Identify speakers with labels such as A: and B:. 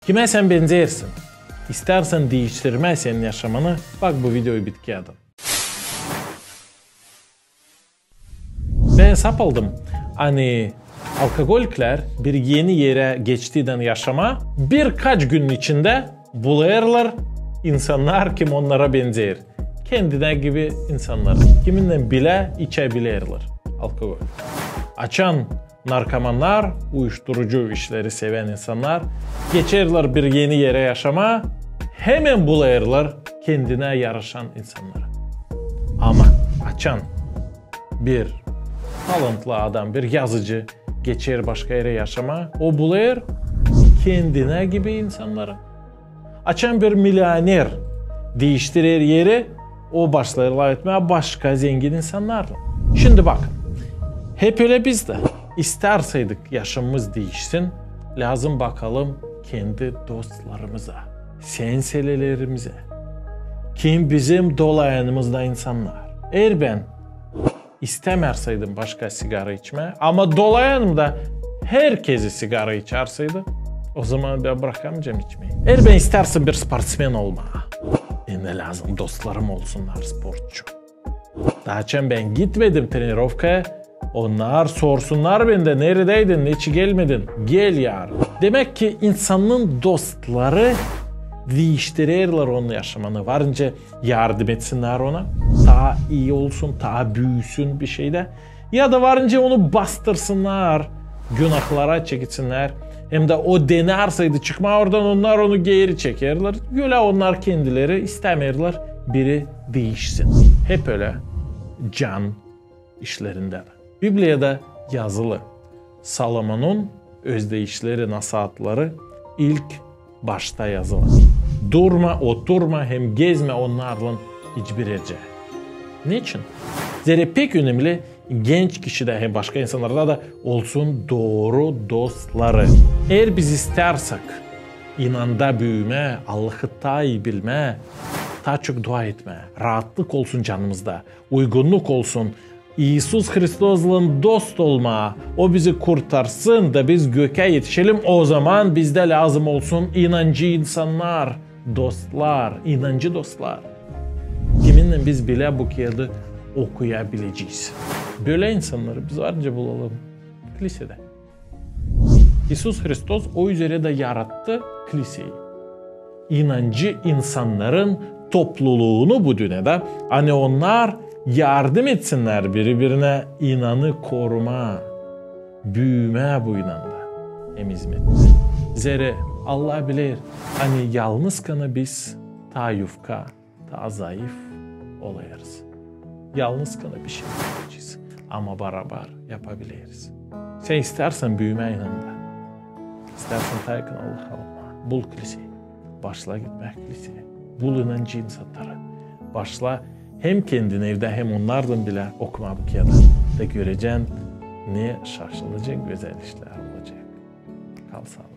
A: Kime sen benzersin? İstersen değiştirme senin yaşamını. Bak bu videoyu bitki adam. Ben hesap aldım. Hani alkoholikler bir yeni yere geçtiğinden yaşama birkaç günün içinde bulurlar insanlar kim onlara benzer. Kendine gibi insanlar. Kiminle bile içebilirler alkol. Açan narkomanlar, uyuşturucu işleri seven insanlar geçerler bir yeni yere yaşama, hemen bulurlar kendine yaraşan insanları. Ama açan bir talantlı adam, bir yazıcı geçer başka yere yaşama, o bulur kendine gibi insanları. Açan bir milyoner değiştirir yeri, o başlar etmeye başka zengin insanlarla. Şimdi bak, hep öyle biz de isterseydik yaşamımız değişsin, lazım bakalım kendi dostlarımıza, senselerimize, kim bizim dolayımızda insanlar. Eğer ben istemerseydim başka sigara içme ama dolayanımda herkesi sigara içerseydi, o zaman ben bırakamayacağım içmeyi. Eğer ben istersen bir sportsmen olma, ne lazım dostlarım olsunlar sportçu. Daha ben gitmedim trenirovkaya, onlar sorsunlar bende neredeydin, niçin gelmedin, gel yarın. Demek ki insanın dostları değiştirirler onun yaşamını. Varınca yardım etsinler ona. Daha iyi olsun, daha büyüsün bir şeyde. Ya da varınca onu bastırsınlar, günahlara çekitsinler. Hem de o denerseydi çıkma oradan onlar onu geri çekerler. Güle onlar kendileri istemirler biri değişsin. Hep öyle can işlerinde. Biblia'da yazılı. Salomon'un özdeyişleri, nasihatları ilk başta yazılı. Durma, oturma, hem gezme onlarla hiçbir yere. Niçin? Zira pek önemli genç kişide hem başka insanlarda da olsun doğru dostları. Eğer biz istersek inanda büyüme, Allah'ı daha iyi bilme, daha çok dua etme, rahatlık olsun canımızda, uygunluk olsun, İsus Hristos'la dost olma, o bizi kurtarsın da biz göke yetişelim, o zaman bizde lazım olsun inancı insanlar, dostlar, inancı dostlar. Kiminle biz bile bu kağıdı okuyabileceğiz. Böyle insanları biz varınca bulalım kilisede. İsus Hristos o üzere de yarattı kiliseyi. İnancı insanların topluluğunu bu dünyada, hani onlar yardım etsinler birbirine, inanı koruma, büyüme bu inanda, hem hizmet. Zira Allah bilir, hani yalnız kanı biz ta yufka, ta zayıf olayarız. Yalnız kanı bir şey yapacağız ama beraber yapabiliriz. Sen istersen büyüme inanda, istersen ta yakın Allah'a olma, bul kiliseyi, başla gitmek kiliseye, bul inancı insanları, başla hem kendin evde hem onlardan bile okuma bu kağıdı da göreceksin ne şaşılacak güzel işler olacak. Kal sağlıklı.